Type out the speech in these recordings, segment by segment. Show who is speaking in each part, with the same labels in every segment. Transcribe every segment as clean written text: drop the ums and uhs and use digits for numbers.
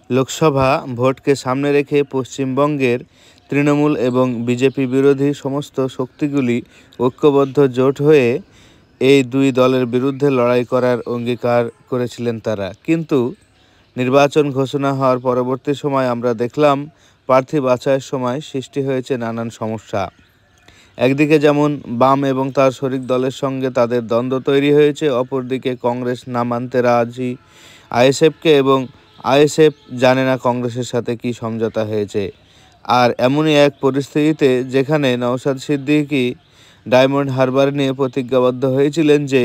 Speaker 1: লোকসভা ভোটকে সামনে রেখে পশ্চিমবঙ্গের তৃণমূল এবং বিজেপি বিরোধী সমস্ত শক্তিগুলি ঐক্যবদ্ধ জোট হয়ে এই দুই দলের বিরুদ্ধে লড়াই করার অঙ্গীকার করেছিলেন তারা। কিন্তু নির্বাচন ঘোষণা হওয়ার পরবর্তী সময় আমরা দেখলাম প্রার্থী বাছাইয়ের সময় সৃষ্টি হয়েছে নানান সমস্যা। একদিকে যেমন বাম এবং তার শরিক দলের সঙ্গে তাদের দ্বন্দ্ব তৈরি হয়েছে, অপরদিকে কংগ্রেস না মানতে রাজি আইএসএফকে এবং আইএসএফ জানে না কংগ্রেসের সাথে কী সমঝোতা হয়েছে। আর এমনই এক পরিস্থিতিতে যেখানে নওশাদ সিদ্দিকী ডায়মন্ড হারবার নিয়ে প্রতিজ্ঞাবদ্ধ হয়েছিলেন যে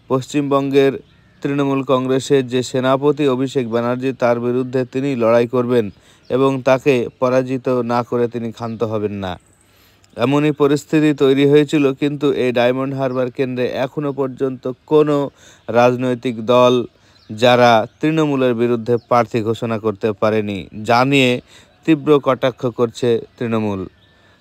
Speaker 1: পশ্চিমবঙ্গের তৃণমূল কংগ্রেসের যে সেনাপতি অভিষেক ব্যানার্জি তার বিরুদ্ধে তিনি লড়াই করবেন এবং তাকে পরাজিত না করে তিনি ক্ষান্ত হবেন না। এমনই পরিস্থিতি তৈরি হয়েছিল, কিন্তু এই ডায়মন্ড হারবার কেন্দ্রে এখনও পর্যন্ত কোনো রাজনৈতিক দল যারা তৃণমূলের বিরুদ্ধে প্রার্থী ঘোষণা করতে পারেনি, যা নিয়ে তীব্র কটাক্ষ করছে তৃণমূল।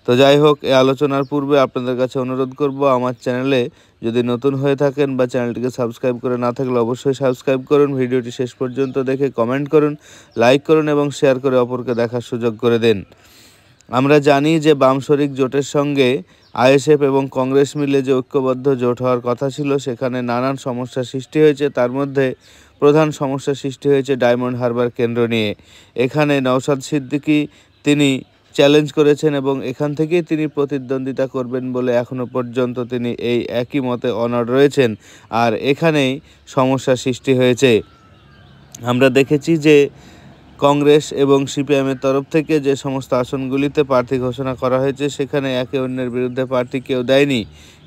Speaker 1: তো যাই হোক, এই আলোচনার পূর্বে আপনাদের কাছে অনুরোধ করব, আমার চ্যানেলে যদি নতুন হয়ে থাকেন বা চ্যানেলটিকে সাবস্ক্রাইব করে না থাকলে অবশ্যই সাবস্ক্রাইব করুন, ভিডিওটি শেষ পর্যন্ত দেখে কমেন্ট করুন, লাইক করুন এবং শেয়ার করে অপরকে দেখার সুযোগ করে দিন। আমরা জানি যে বাম শরিক জোটের সঙ্গে আইএসএফ এবং কংগ্রেস মিলে যে ঐক্যবদ্ধ জোট হওয়ার কথা ছিল, সেখানে নানান সমস্যা সৃষ্টি হয়েছে। তার মধ্যে প্রধান সমস্যা সৃষ্টি হয়েছে ডায়মন্ড হারবার কেন্দ্র নিয়ে। এখানে নওশাদ সিদ্দিকী তিনি চ্যালেঞ্জ করেছেন এবং এখান থেকেই তিনি প্রতিদ্বন্দ্বিতা করবেন বলে এখনও পর্যন্ত তিনি এই একই মতে অনড় রয়েছেন। আর এখানেই সমস্যা সৃষ্টি হয়েছে। আমরা দেখেছি যে কংগ্রেস এবং সিপিএমের তরফ থেকে যে সমস্ত আসনগুলিতে প্রার্থী ঘোষণা করা হয়েছে, সেখানে একে অন্যের বিরুদ্ধে প্রার্থী কেউ দেয়নি।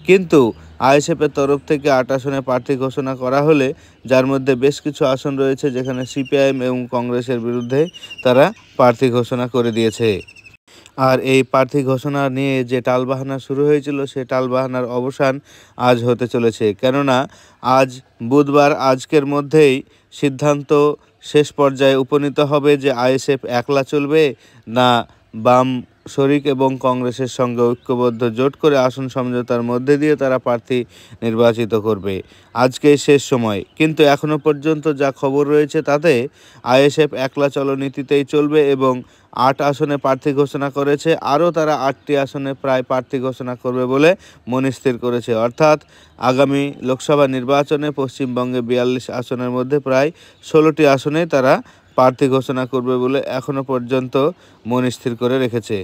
Speaker 1: কিন্তু আইএসএফের তরফ থেকে 8 আসনে প্রার্থী ঘোষণা করা হলে, যার মধ্যে বেশ কিছু আসন রয়েছে যেখানে সিপিআইএম এবং কংগ্রেসের বিরুদ্ধে তারা প্রার্থী ঘোষণা করে দিয়েছে। আর এই প্রার্থী ঘোষণা নিয়ে যে টালবাহানা শুরু হয়েছিল, সেই টালবাহানার অবসান আজ হতে চলেছে। কেননা আজ বুধবার, আজকের মধ্যেই সিদ্ধান্ত শেষ পর্যায়ে উপনীত হবে যে আইএসএফ একলা চলবে না বাম শরিক এবং কংগ্রেসের সঙ্গে ঐক্যবদ্ধ জোট করে আসন সমঝোতার মধ্যে দিয়ে তারা প্রার্থী নির্বাচিত করবে। আজকেই শেষ সময়, কিন্তু এখনও পর্যন্ত যা খবর রয়েছে তাতে আইএসএফ একলা চলনীতিতেই চলবে এবং 8 আসনে প্রার্থী ঘোষণা করেছে। আরও তারা 8টি আসনে প্রায় প্রার্থী ঘোষণা করবে বলে মনস্থির করেছে। অর্থাৎ আগামী লোকসভা নির্বাচনে পশ্চিমবঙ্গে 42 আসনের মধ্যে প্রায় 16টি আসনে তারা প্রার্থী ঘোষণা করবে বলে এখনও পর্যন্ত মনস্থির করে রেখেছে।